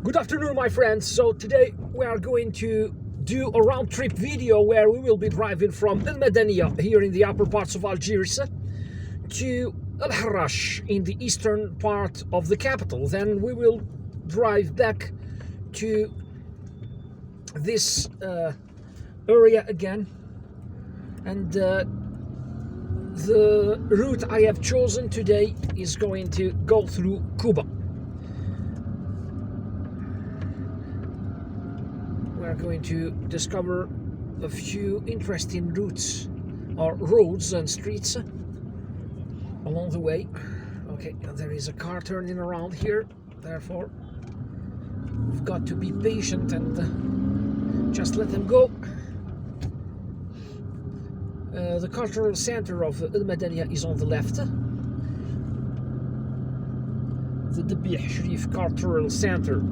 Good afternoon, my friends. So today we are going to do a round trip video where we will be driving from Madania here in the upper parts of Algiers to Harrach in the eastern part of the capital. Then we will drive back to this area again, and the route I have chosen today is going to go through Cuba. We're going to discover a few interesting routes or roads and streets along the way. Okay, there is a car turning around here, therefore we've got to be patient and just let them go. The cultural center of Madania is on the left. The Dabih Sharif Cultural Center.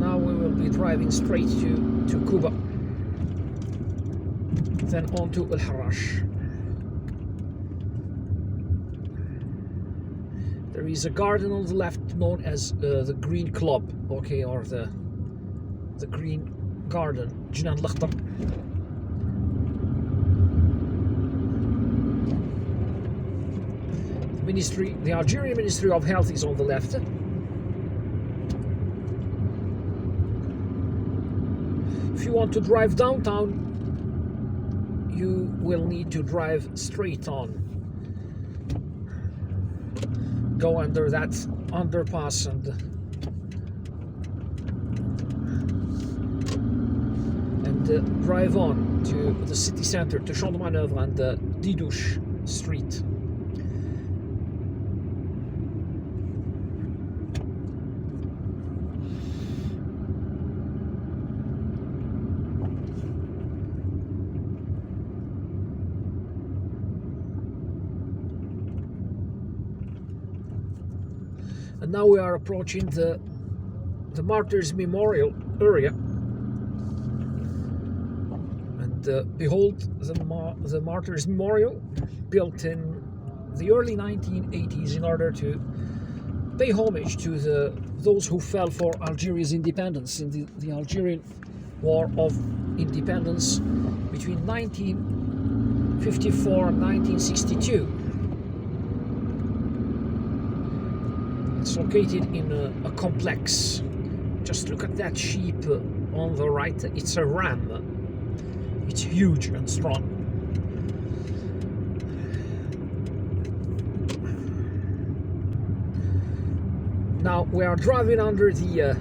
Now we will be driving straight to Cuba, then on to Harrach. There is a garden on the left known as the Green Club, okay, or the Green Garden, Jinan Lakhtar. The Algerian Ministry of Health is on the left. If you want to drive downtown, you will need to drive straight on. Go under that underpass and drive on to the city center, to Champ de Manœuvre and Didouche Street. And now we are approaching the Martyrs Memorial area, and behold the Martyrs Memorial, built in the early 1980s in order to pay homage to those who fell for Algeria's independence in the Algerian War of Independence between 1954 and 1962. It's located in a complex. Just look at that sheep on the right. It's a ram. It's huge and strong. Now we are driving under the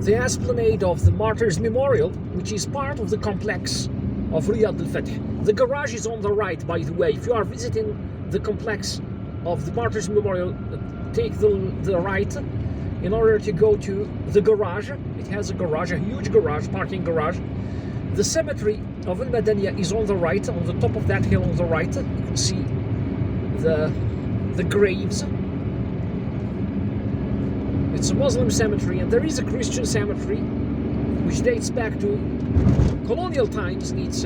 Esplanade of the Martyrs Memorial, which is part of the complex of Riyad al-Fath. The garage is on the right, by the way. If you are visiting the complex of the Martyrs Memorial, take the right in order to go to the garage. It has a garage, a huge garage, parking garage. The cemetery of Madania is on the right, on the top of that hill on the right. You can see the graves. It's a Muslim cemetery, and there is a Christian cemetery which dates back to colonial times. It's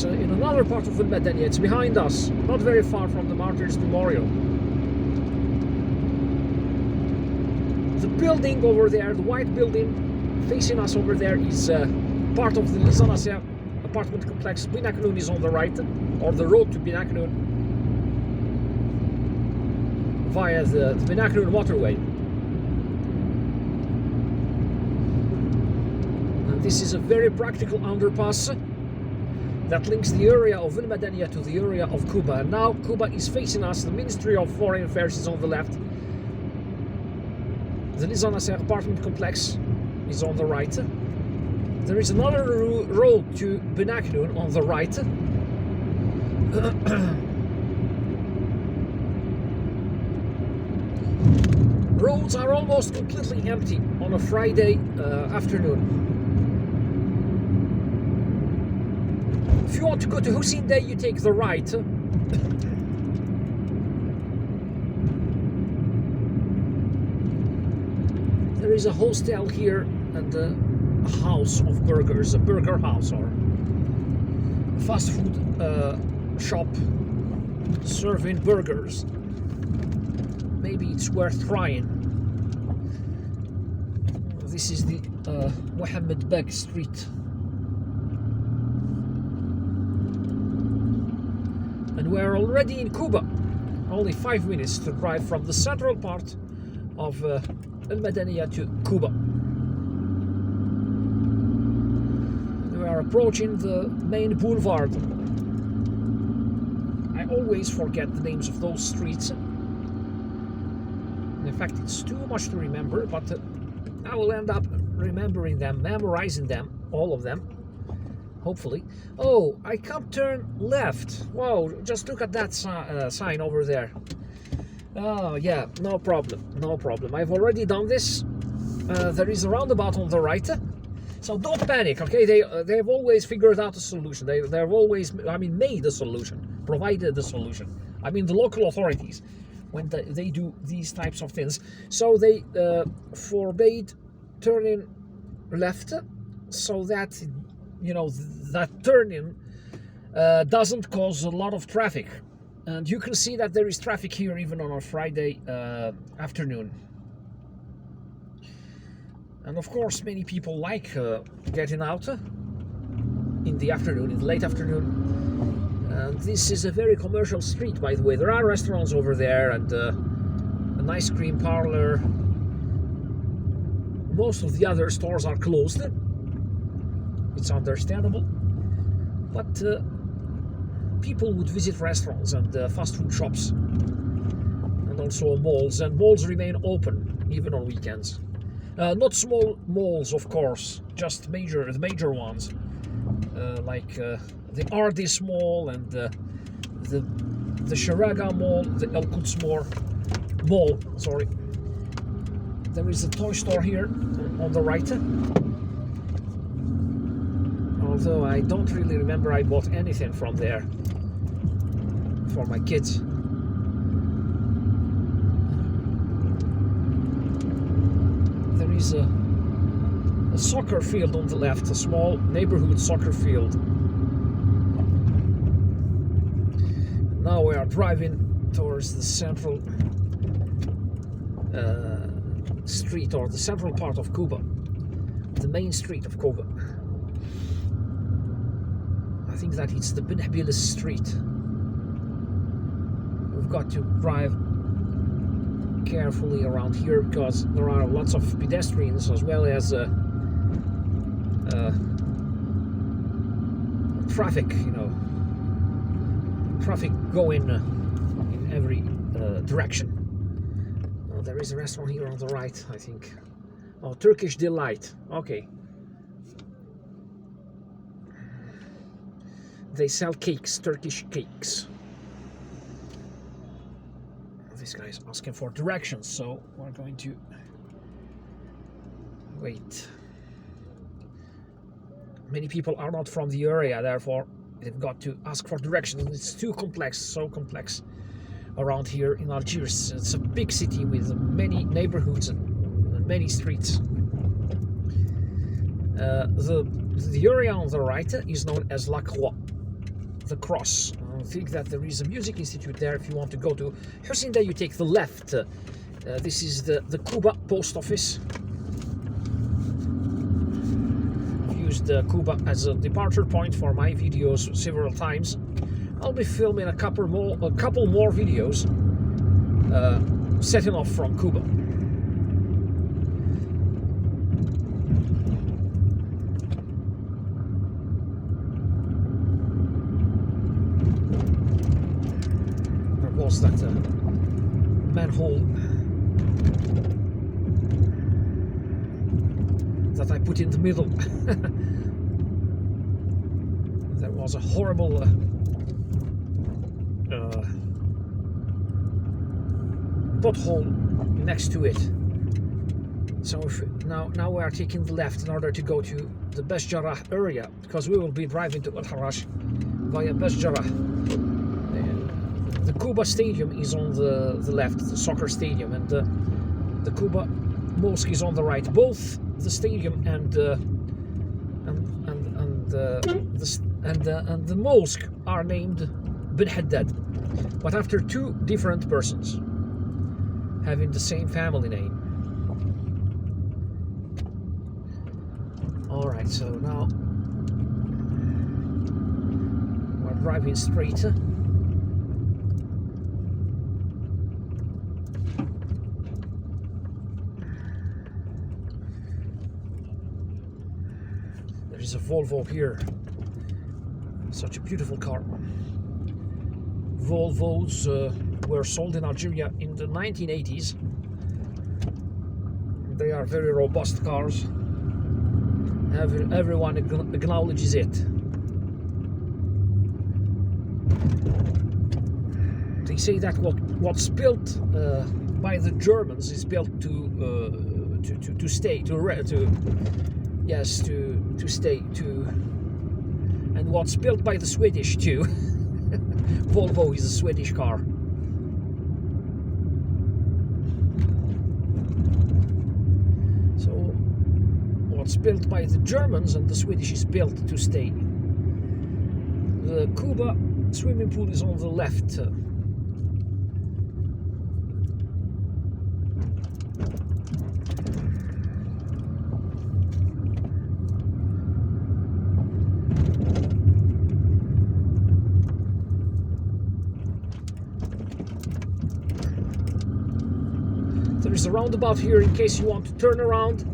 in another part of Madania. It's behind us, not very far from the Martyrs Memorial. The building over there, the white building facing us over there, is part of the Lizanasser apartment complex. Binaknoun is on the right, or the road to Binaknoun via the Binaknoun waterway. And this is a very practical underpass that links the area of Madania to the area of Cuba. And now Cuba is facing us. The Ministry of Foreign Affairs is on the left. The Lizanasser apartment complex is on the right. There is another road to Binaknoun on the right. Roads are almost completely empty on a Friday afternoon. If you want to go to Hussein Day, you take the right. There is a hostel here and a house of burgers, a burger house or a fast food shop serving burgers. maybe it's worth trying. This is the Mohammed Beg Street. And we're already in Cuba. Only 5 minutes to drive from the central part of Madania to Cuba. We are approaching the main boulevard. I always forget the names of those streets. In fact, it's too much to remember, but I will end up remembering them, memorizing them, all of them, hopefully. Oh, I can't turn left. Whoa, just look at that sign over there. Oh, yeah, no problem, no problem. I've already done this. There is a roundabout on the right. So don't panic, okay? They've always figured out a solution. They've always, made a solution, provided a solution. The local authorities, when they do these types of things. So they forbade turning left, so that, that turning doesn't cause a lot of traffic. And you can see that there is traffic here even on a Friday afternoon. And of course, many people like getting out in the afternoon, in the late afternoon. And this is a very commercial street, by the way. There are restaurants over there and an ice cream parlor. Most of the other stores are closed. It's understandable. But people would visit restaurants and fast food shops. And also malls. And malls remain open, even on weekends. Not small malls, of course, just the major ones, like the Ardis Mall and the Sharaga Mall, the El Quds Mall. Sorry. There is a toy store here on the right. Although I don't really remember I bought anything from there for my kids. There is a soccer field on the left, a small neighborhood soccer field. Now we are driving towards the central street, or the central part of Cuba, the main street of Cuba. I think that it's the Benhabilis Street. We've got to drive carefully around here because there are lots of pedestrians as well as traffic, traffic going in every direction. There is a restaurant here on the right, I think. Oh, Turkish Delight. Okay. They sell cakes, Turkish cakes. This guy is asking for directions, so we're going to wait. Many people are not from the area, therefore they've got to ask for directions. It's too complex, so complex around here in Algiers. It's a big city with many neighborhoods and many streets. The area on the right is known as La Croix, the cross. I think that there is a music institute there. If you want to go to Husinda, you take the left. This is the Cuba post office. I've used Cuba as a departure point for my videos several times. I'll be filming a couple more videos setting off from Cuba. That manhole that I put in the middle. There was a horrible pothole next to it. So now we are taking the left in order to go to the Besjarah area, because we will be driving to Harrach via Besjarah. The Cuba Stadium is on the left, the soccer stadium, and the Cuba Mosque is on the right. Both the stadium and the mosque are named Bin Haddad, but after two different persons. having the same family name. Alright, so now we're driving straight. There is a Volvo here. Such a beautiful car. Volvos were sold in Algeria in the 1980s. They are very robust cars. Everyone acknowledges it. They say that what's built by the Germans is built to stay, to stay, and what's built by the Swedish too. Volvo is a Swedish car. So what's built by the Germans and the Swedish is built to stay. The Cuba swimming pool is on the left. There is a roundabout here in case you want to turn around.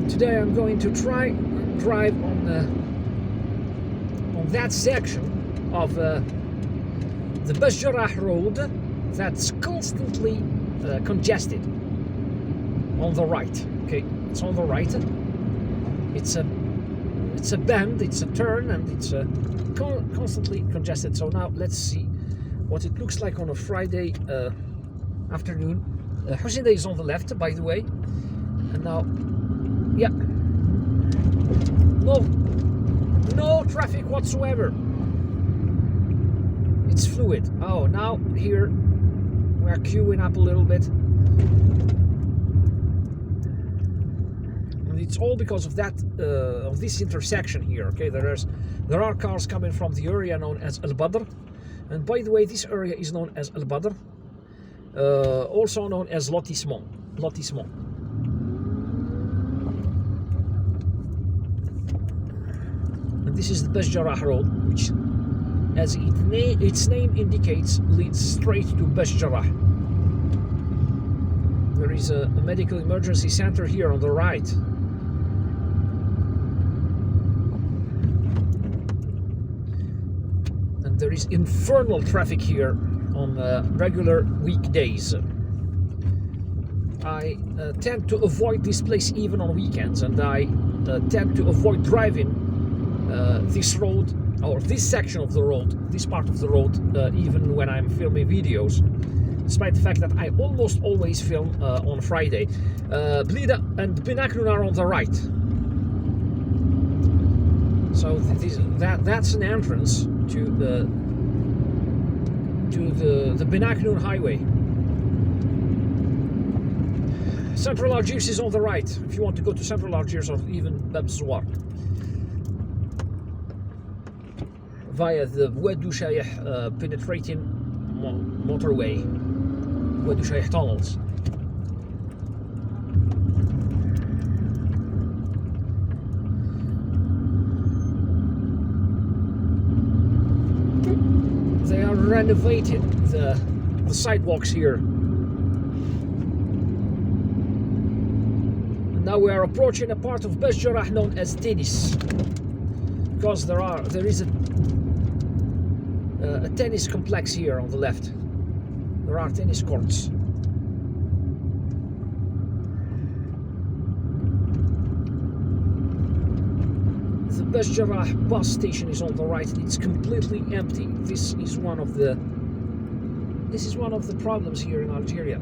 Today I'm going to try and drive on that section of the Harrach road that's constantly congested on the right. Okay, it's on the right. It's a bend, it's a turn, and it's constantly congested. So now let's see what it looks like on a Friday afternoon. Hussein Day is on the left, by the way, and now. Yeah, no traffic whatsoever. It's fluid. Oh, now here we're queuing up a little bit, and it's all because of that of this intersection here. Okay, there are cars coming from the area known as Al Badr, and by the way, this area is known as Al Badr, also known as Lotissement. This is the Harrach road, which, as its name indicates, leads straight to Harrach. There is a medical emergency center here on the right. And there is infernal traffic here on regular weekdays. I tend to avoid this place even on weekends, and I tend to avoid driving this road, or this section of the road, this part of the road, even when I'm filming videos, despite the fact that I almost always film on Friday. Blida and Binaknoun are on the right, so that's an entrance to the Binaknoun highway. Central Algiers is on the right, if you want to go to Central Algiers or even Bab Zouar, via the Wadu Shaykh penetrating motorway, Wadu Shaykh tunnels. They are renovating the sidewalks here. And now we are approaching a part of Harrach known as Tennis, because there is a tennis complex here on the left. There are tennis courts. The Harrach bus station is on the right, and it's completely empty. This is one of the problems here in Algeria.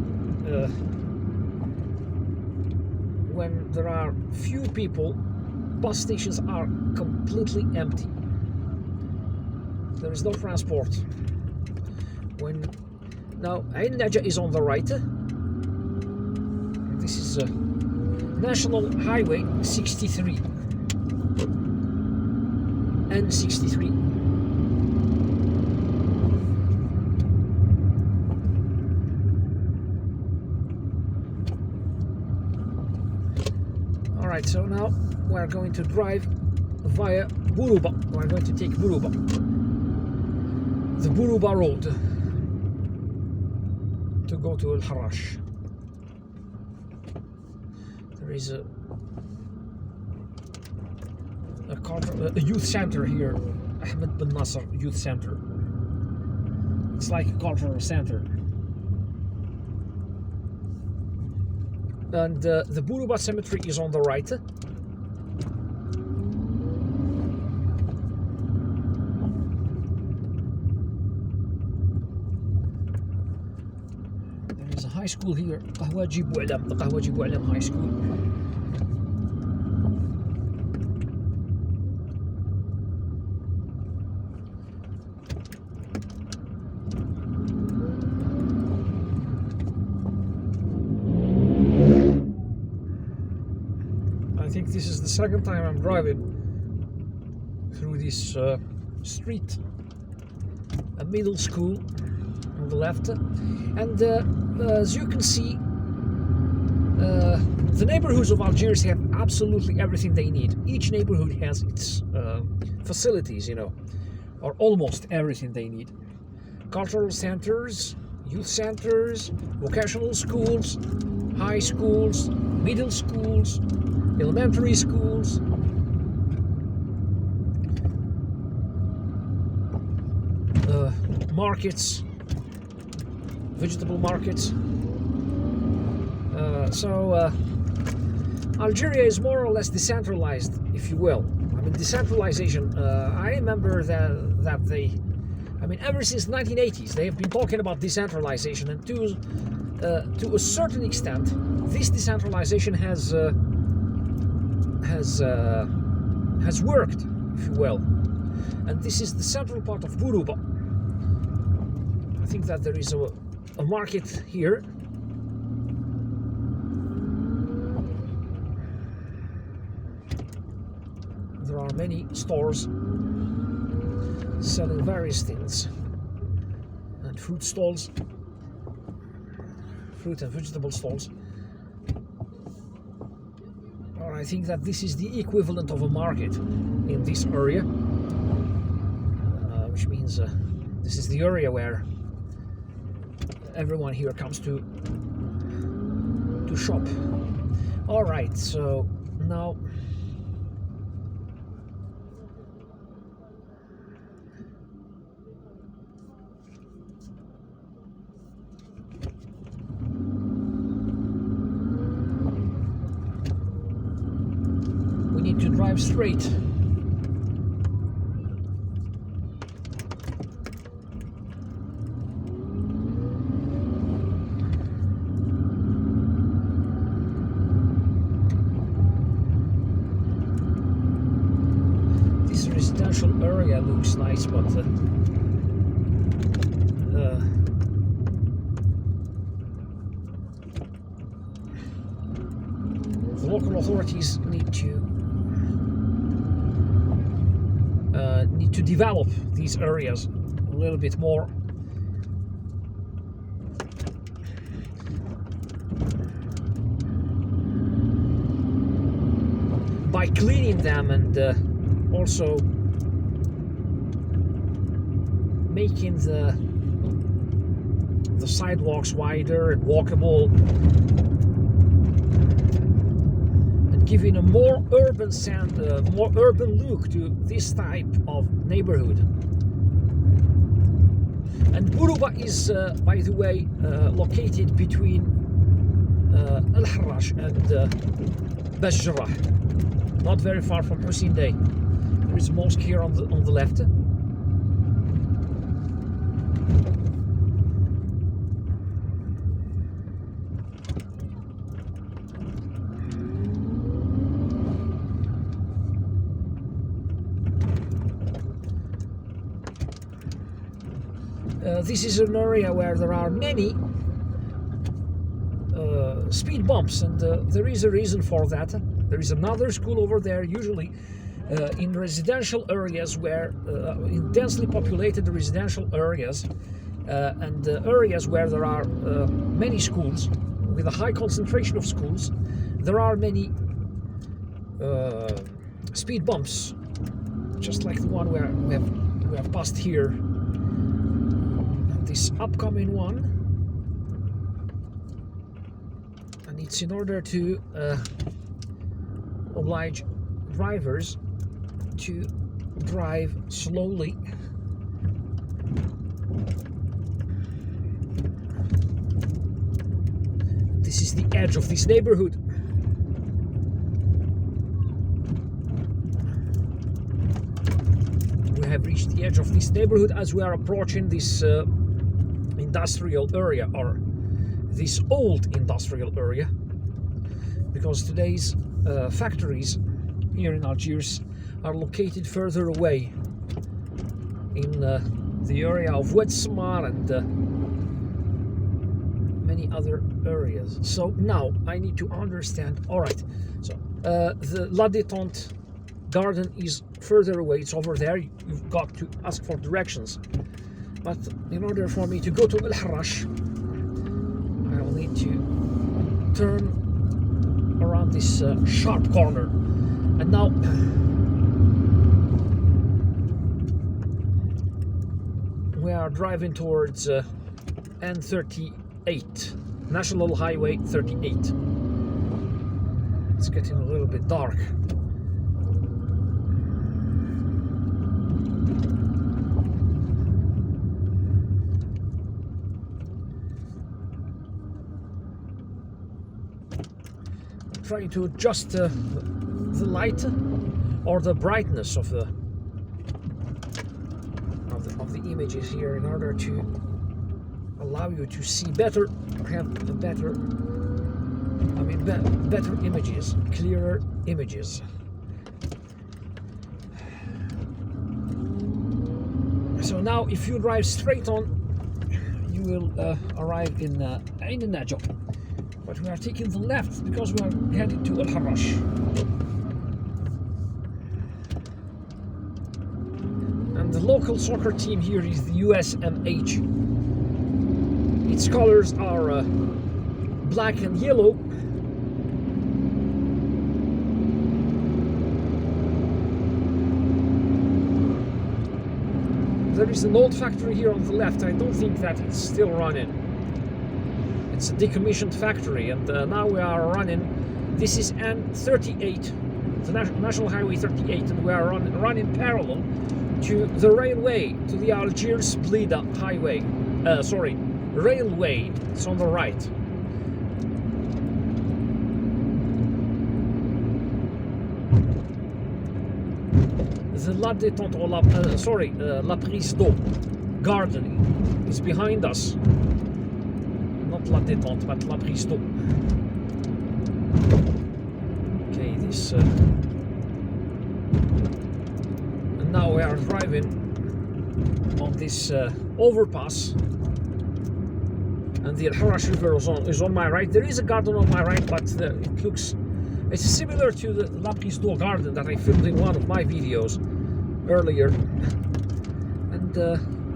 When there are few people, bus stations are completely empty. There is no transport. Now Ain Naja is on the right. This is National Highway 63 and 63. Alright, so now we're going to drive via Buruba. We're going to take Buruba, the Buruba road, to go to الحراش. There is a youth center here, Ahmed bin Nasser Youth Center. It's like a cultural center. And the Buruba Cemetery is on the right. There is a high school here, Qahwaji Bou'alam, the Qahwaji Bou'alam High School. I think this is the second time I'm driving through this street. A middle school on the left, and as you can see, the neighborhoods of Algiers have absolutely everything they need. Each neighborhood has its facilities, you know, or almost everything they need. Cultural centers, youth centers, vocational schools, high schools, middle schools, elementary schools, markets, vegetable markets. So Algeria is more or less decentralized, if you will. I mean, decentralization. I remember that they, I mean, ever since 1980s, they have been talking about decentralization, and to a certain extent, this decentralization has worked, if you will. And this is the central part of Buruba. I think that there is a market here. There are many stores selling various things, and fruit stalls, fruit and vegetable stalls. Or I think that this is the equivalent of a market in this area, which means this is the area where everyone here comes to shop. All right, so now we need to drive straight. This residential area looks nice, but the local authorities need to develop these areas a little bit more. By cleaning them and also making the sidewalks wider and walkable, and giving a more urban more urban look to this type of neighborhood. And Buruba is, by the way, located between الحراش and Harrach, not very far from Hussein Day. is a mosque here on the left. This is an area where there are many speed bumps, and there is a reason for that. There is another school over there, usually in residential areas, where in densely populated residential areas and areas where there are many schools, with a high concentration of schools, there are many speed bumps, just like the one where we have passed here. This upcoming one, and it's in order to oblige drivers to drive slowly. This is the edge of this neighborhood. We have reached the edge of this neighborhood as we are approaching this industrial area, or this old industrial area, because today's factories here in Algiers are located further away in the area of Oued Samar and many other areas. So now I need to understand. All right, so the La Détente garden is further away, it's over there. You've got to ask for directions. But in order for me to go to الحراش, I will need to turn around this sharp corner. And now we are driving towards N38, National Highway 38. It's getting a little bit dark. Trying to adjust the light or the brightness of the images here in order to allow you to see better, better images, clearer images. So now if you drive straight on, you will arrive in Ain al-Najah. But we are taking the left because we are heading to الحراش. And the local soccer team here is the USMH. Its colors are black and yellow. There is an old factory here on the left. I don't think that it's still running. It's a decommissioned factory, and now we are running. This is N38, the National Highway 38, and we are running parallel to the railway, to the Algiers Blida Highway. Railway. It's on the right. The La Détente, or La Prise d'Eau garden is behind us. Not La Détente, but La Prise d'Eau. Okay, this. And now we are driving on this overpass, and the Harrach River is on my right. There is a garden on my right, but it's similar to the La Prise d'Eau garden that I filmed in one of my videos earlier. And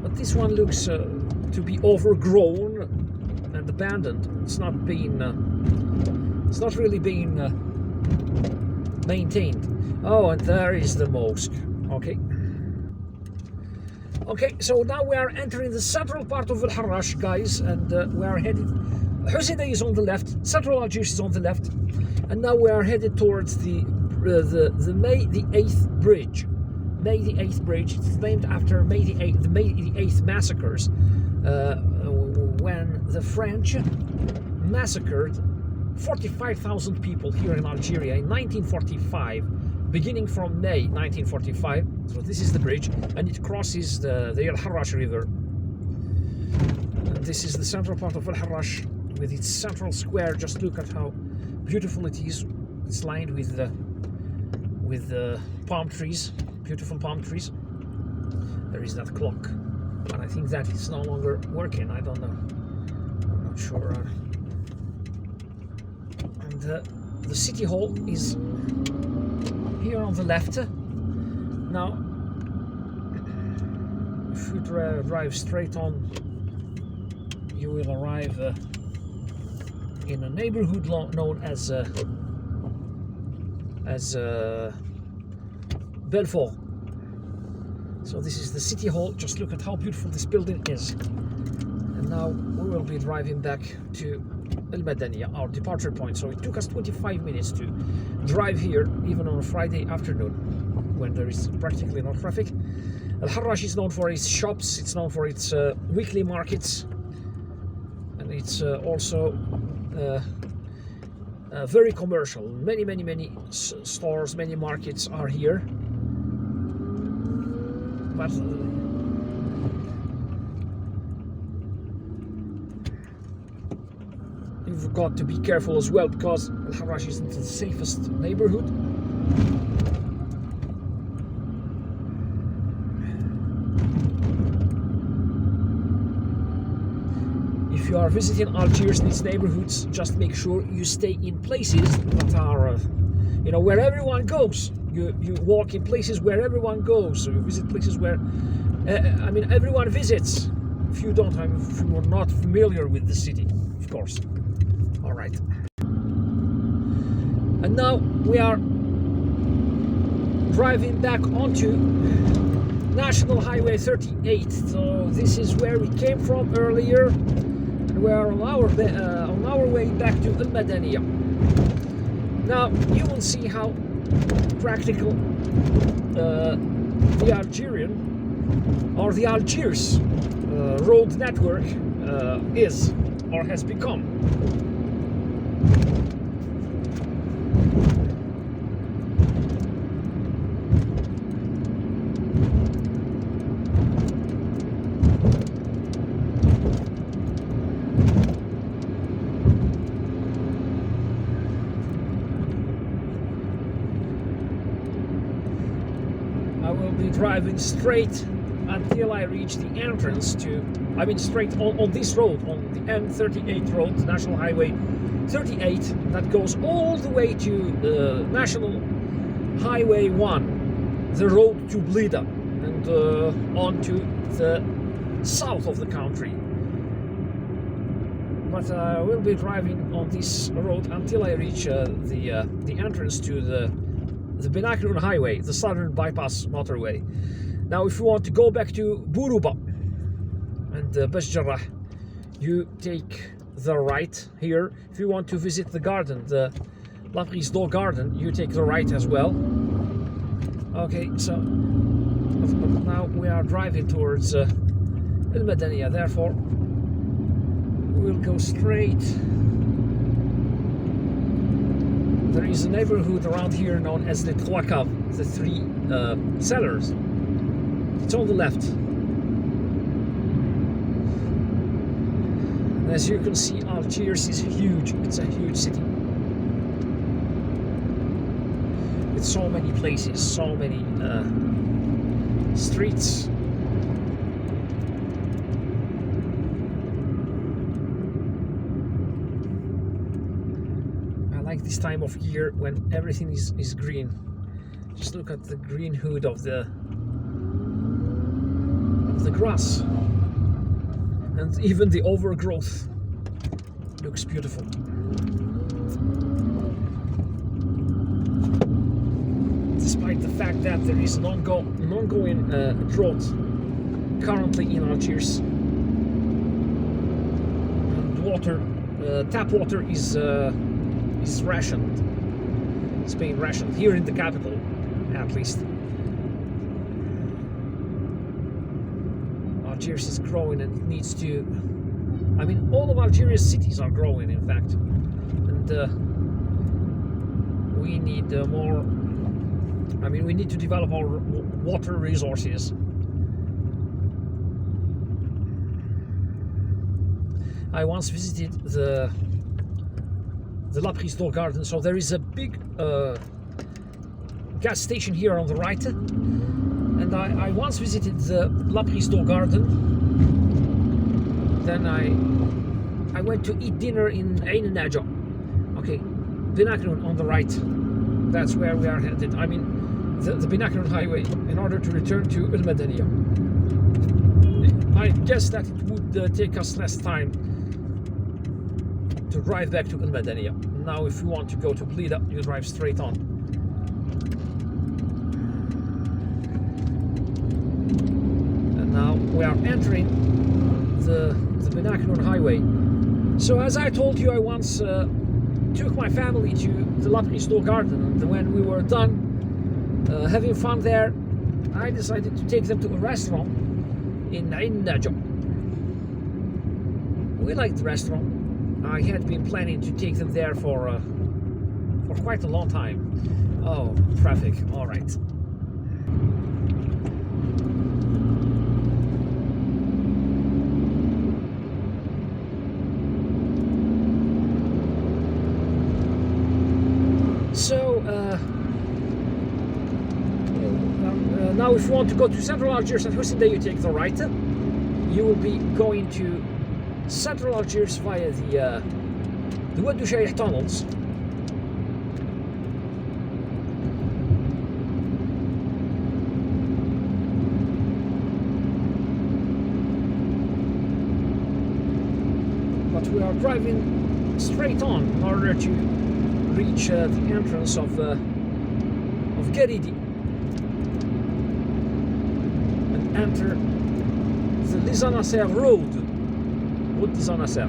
but this one looks to be overgrown and abandoned. It's not really being maintained. Oh, and there is the mosque. Okay, so now we are entering the central part of الحراش, guys, and we are headed. Hussein is on the left, Central Algiers is on the left, and now we are headed towards the May the 8th bridge. May the 8th bridge. It's named after May the 8th massacres, when the French massacred 45,000 people here in Algeria in 1945, beginning from May 1945. So this is the bridge, and it crosses the Harrach river. And this is the central part of Harrach with its central square. Just look at how beautiful it is. It's lined with palm trees, beautiful palm trees. There is that clock, but I think that it's no longer working. I don't know. I'm not sure. And the city hall is here on the left. Now, if you drive straight on, you will arrive in a neighborhood known as Belfort. So this is the city hall. Just look at how beautiful this building is. And now we will be driving back to Madania, our departure point. So it took us 25 minutes to drive here, even on a Friday afternoon when there is practically no traffic. Al-Harrach is known for its shops, it's known for its weekly markets, and it's also very commercial. Many stores, many markets are here. But you've got to be careful as well, because Al-Harrach isn't the safest neighborhood. If you are visiting Algiers and its neighborhoods, just make sure you stay in places that are, where everyone goes. You walk in places where everyone goes. So you visit places where, everyone visits. If you don't, if you are not familiar with the city, of course. All right. And now we are driving back onto National Highway 38. So this is where we came from earlier, and we are on our way back to Madania. Now you will see how practical the Algerian or the Algiers road network is or has become. I will be driving straight until I reach the entrance to, straight on this road, on the N38 road, National Highway 38, that goes all the way to National Highway 1, the road to Blida, and on to the south of the country. But I will be driving on this road until I reach the entrance to the Benakrun Highway, the Southern Bypass Motorway. Now, if you want to go back to Buruba and Bashjarrah, you take the right here. If you want to visit the garden, the La Prise d'Eau garden, you take the right as well. Okay, so now we are driving towards Madania. Therefore, we'll go straight. There is a neighborhood around here known as the Trois Caves, the three cellars. It's on the left. And as you can see, Algiers is huge. It's a huge city. With so many places, so many streets. I like this time of year when everything is green. Just look at the green hood of the grass, and even the overgrowth looks beautiful. Despite the fact that there is an ongoing drought currently in Algiers, and tap water is rationed. It's being rationed here in the capital, at least. Algiers is growing, and it needs to. All of Algeria's cities are growing, in fact, and we need more I mean, we need to develop our water resources. I once visited the La Prise d'Eau garden. So there is a big gas station here on the right, and I once visited the La Prise d'Eau garden. Then I went to eat dinner in Ain Naja. Okay, Binakron on the right. That's where we are headed. I mean, the Binakron highway, in order to return to Madania. I guess that it would take us less time to drive back to Madania. Now, if you want to go to Blida, you drive straight on. And now we are entering the Binakron highway. So, as I told you, I once took my family to the La Prise d'Eau garden, and when we were done having fun there, I decided to take them to a restaurant in Ain Naja. We liked the restaurant. I had been planning to take them there for quite a long time. Oh, traffic, all right. So, now if you want to go to Central Algiers and Hussein, you take the right. You will be going to Central Algiers via the Wad Shaykh tunnels. But we are driving straight on in order to reach the entrance of Garidi and enter the Lizanasser Road, Route Lizanasser,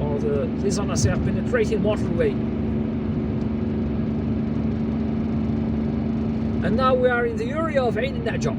or the Lizanasser penetrating motorway. And now we are in the area of Ain Naja.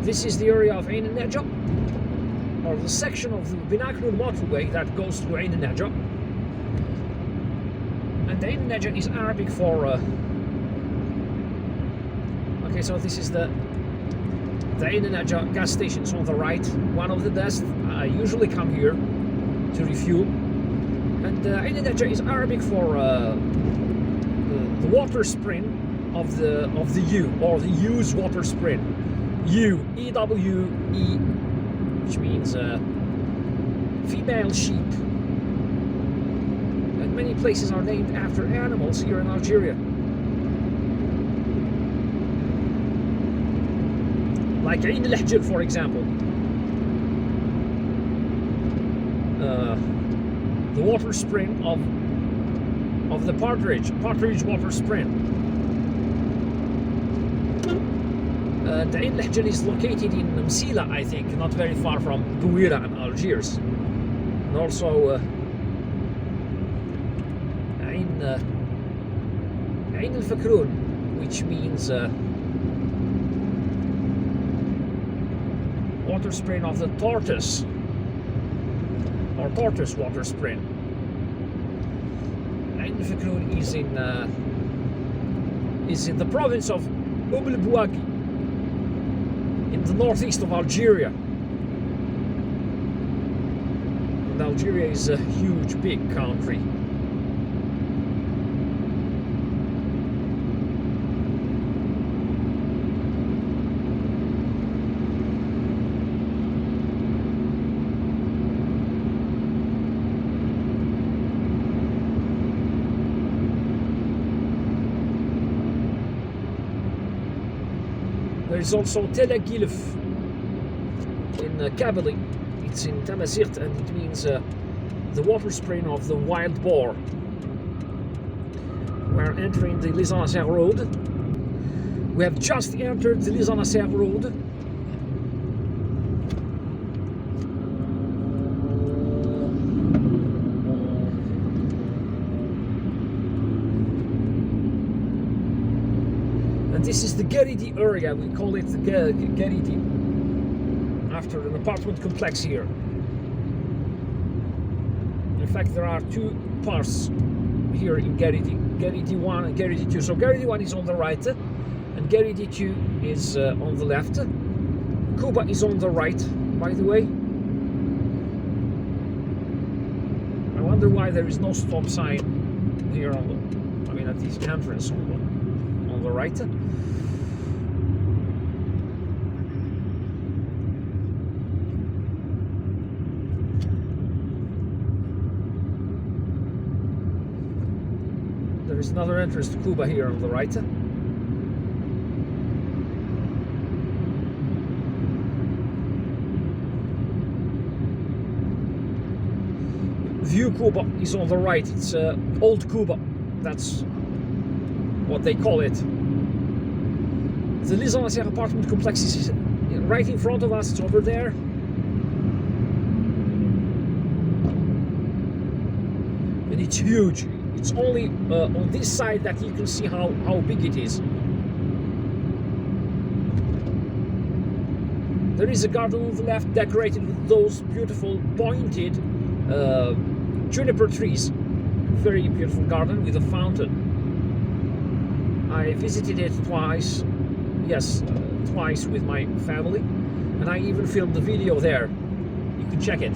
This is the area of Ain Naja, or the section of the Binakron motorway that goes through Ain Naja. And Ain Naja is Arabic for okay, so this is the Ain Naja gas stations on the right, one of the best. I usually come here to refuel. And Ain Naja is Arabic for the water spring of the ewe, or the ewe's water spring. Ewe, E-W-E, which means female sheep. And many places are named after animals here in Algeria. Like Ain al-Hijr, for example. The water spring of the partridge water spring. Ain al-Hijr is located in Msila, I think, not very far from Bouira and Algiers. And also Ain al-Fakroun, which means water spring of the tortoise, or tortoise water spring. Ain al-Fakroun is in the province of Bouagi, in the northeast of Algeria. And Algeria is a huge, big country. There is also Tel Agilf in Kabylie. It's in Tamazirt, and it means the water spring of the wild boar. We're entering the Les-en-Acer road. We have just entered the Les-en-Acer road. And this is the Garidi area. We call it the Garidi, after an apartment complex here. In fact, there are two parts here in Garidi. Garidi 1 and Garidi 2. So Garidi 1 is on the right, and Garidi 2 is on the left. Cuba is on the right, by the way. I wonder why there is no stop sign here on the, at this entrance on the right. There is another entrance to Cuba here on the right. View Cuba is on the right. It's Old Cuba. That's what they call it. The Les-en-Acer apartment complex is right in front of us. It's over there. And it's huge. It's only on this side that you can see how big it is. There is a garden on the left decorated with those beautiful pointed juniper trees. Very beautiful garden with a fountain. I visited it twice. Yes, twice with my family. And I even filmed the video there. You can check it.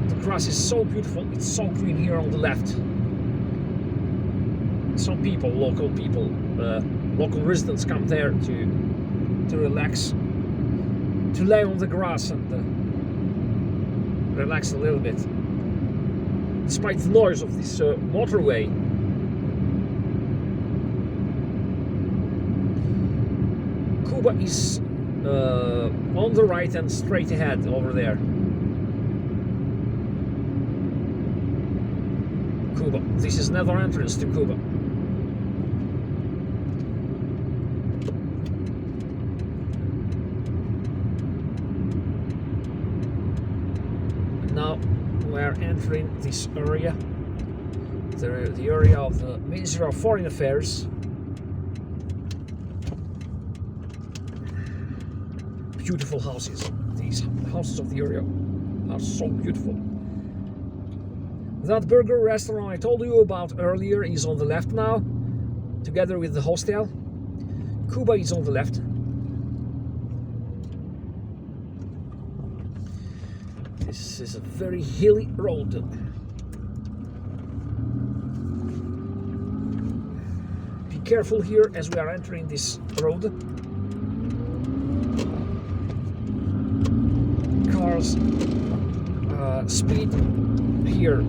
The grass is so beautiful. It's so green here on the left. Some people, local residents come there to relax, to lay on the grass and relax a little bit, despite the noise of this motorway. Cuba is on the right and straight ahead over there. Cuba. This is another entrance to Cuba. Now we're entering this area, the area of the Ministry of Foreign Affairs. Beautiful houses. These houses of the area are so beautiful. That burger restaurant I told you about earlier is on the left now, together with the hostel. Cuba is on the left. This is a very hilly road. Be careful here as we are entering this road. Cars speed here.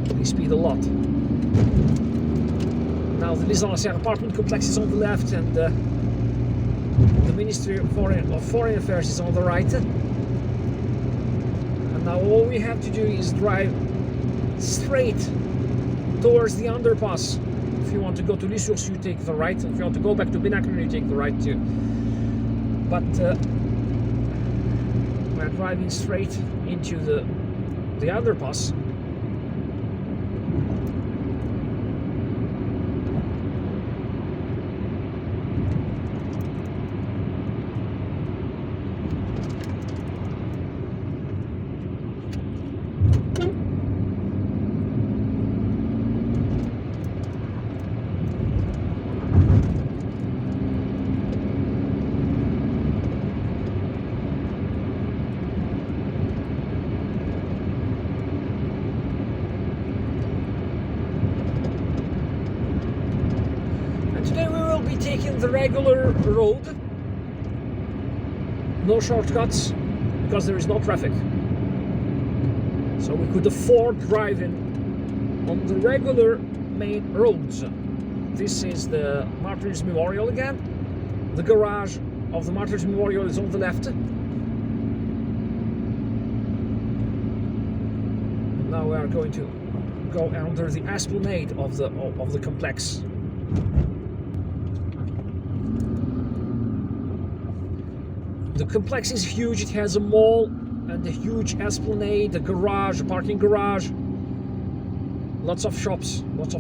They speed a lot. Now the Les-en-Acer apartment complex is on the left, and the Ministry of Foreign Affairs is on the right. Now all we have to do is drive straight towards the underpass. If you want to go to Les-Sources, you take the right. If you want to go back to Binacre, you take the right too. But we're driving straight into the underpass. Taking the regular road, no shortcuts, because there is no traffic. So we could afford driving on the regular main roads. this is the Martyrs Memorial again. The garage of the Martyrs Memorial is on the left. Now we are going to go under the Esplanade of the complex. The complex is huge. It has a mall and a huge Esplanade, a garage, a parking garage, lots of shops, lots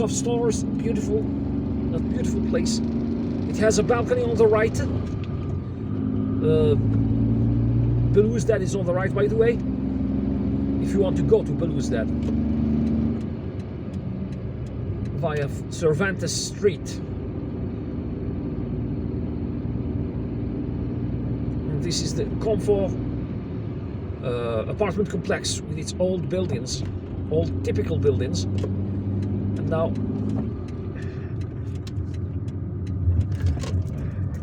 of stores. A beautiful place. It has a balcony on the right. Belouizdad is on the right, by the way, if you want to go to Belouizdad via Cervantes Street. And this is the Comfort apartment complex with its old buildings, old typical buildings. And now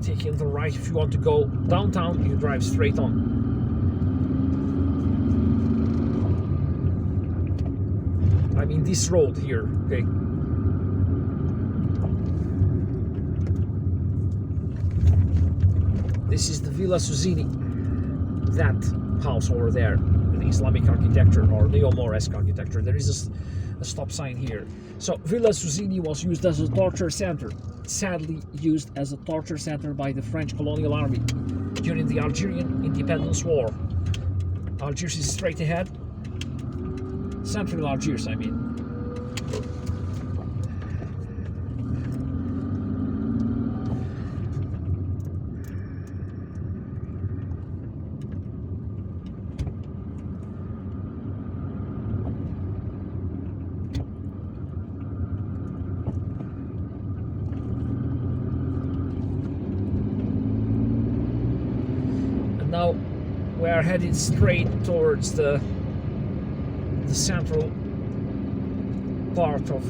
taking the right, if you want to go downtown, you drive straight on. I mean this road here, okay? This is the Villa Susini, that house over there, the Islamic architecture or Neo-Moresque architecture. There is a stop sign here. So Villa Susini was used as a torture center, sadly used as a torture center by the French colonial army during the Algerian Independence War. Algiers is straight ahead. Central Algiers, I mean. And now we are headed straight towards the central part of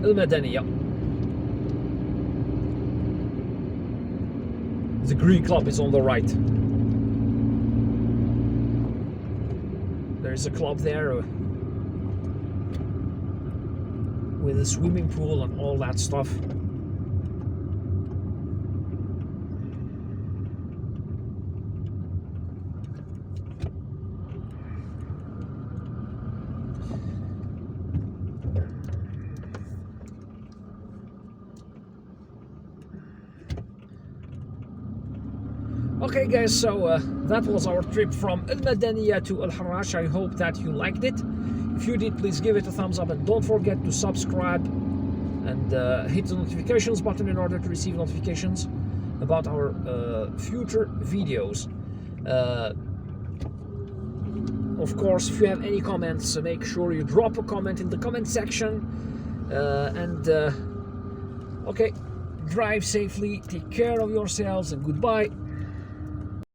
Madania. The Greek club is on the right. There is a club there with a swimming pool and all that stuff. Okay guys, so that was our trip from Madania to Harrach. I hope that you liked it. If you did, please give it a thumbs up and don't forget to subscribe and hit the notifications button in order to receive notifications about our future videos. Of course, if you have any comments, make sure you drop a comment in the comment section. Okay, drive safely, take care of yourselves, and goodbye.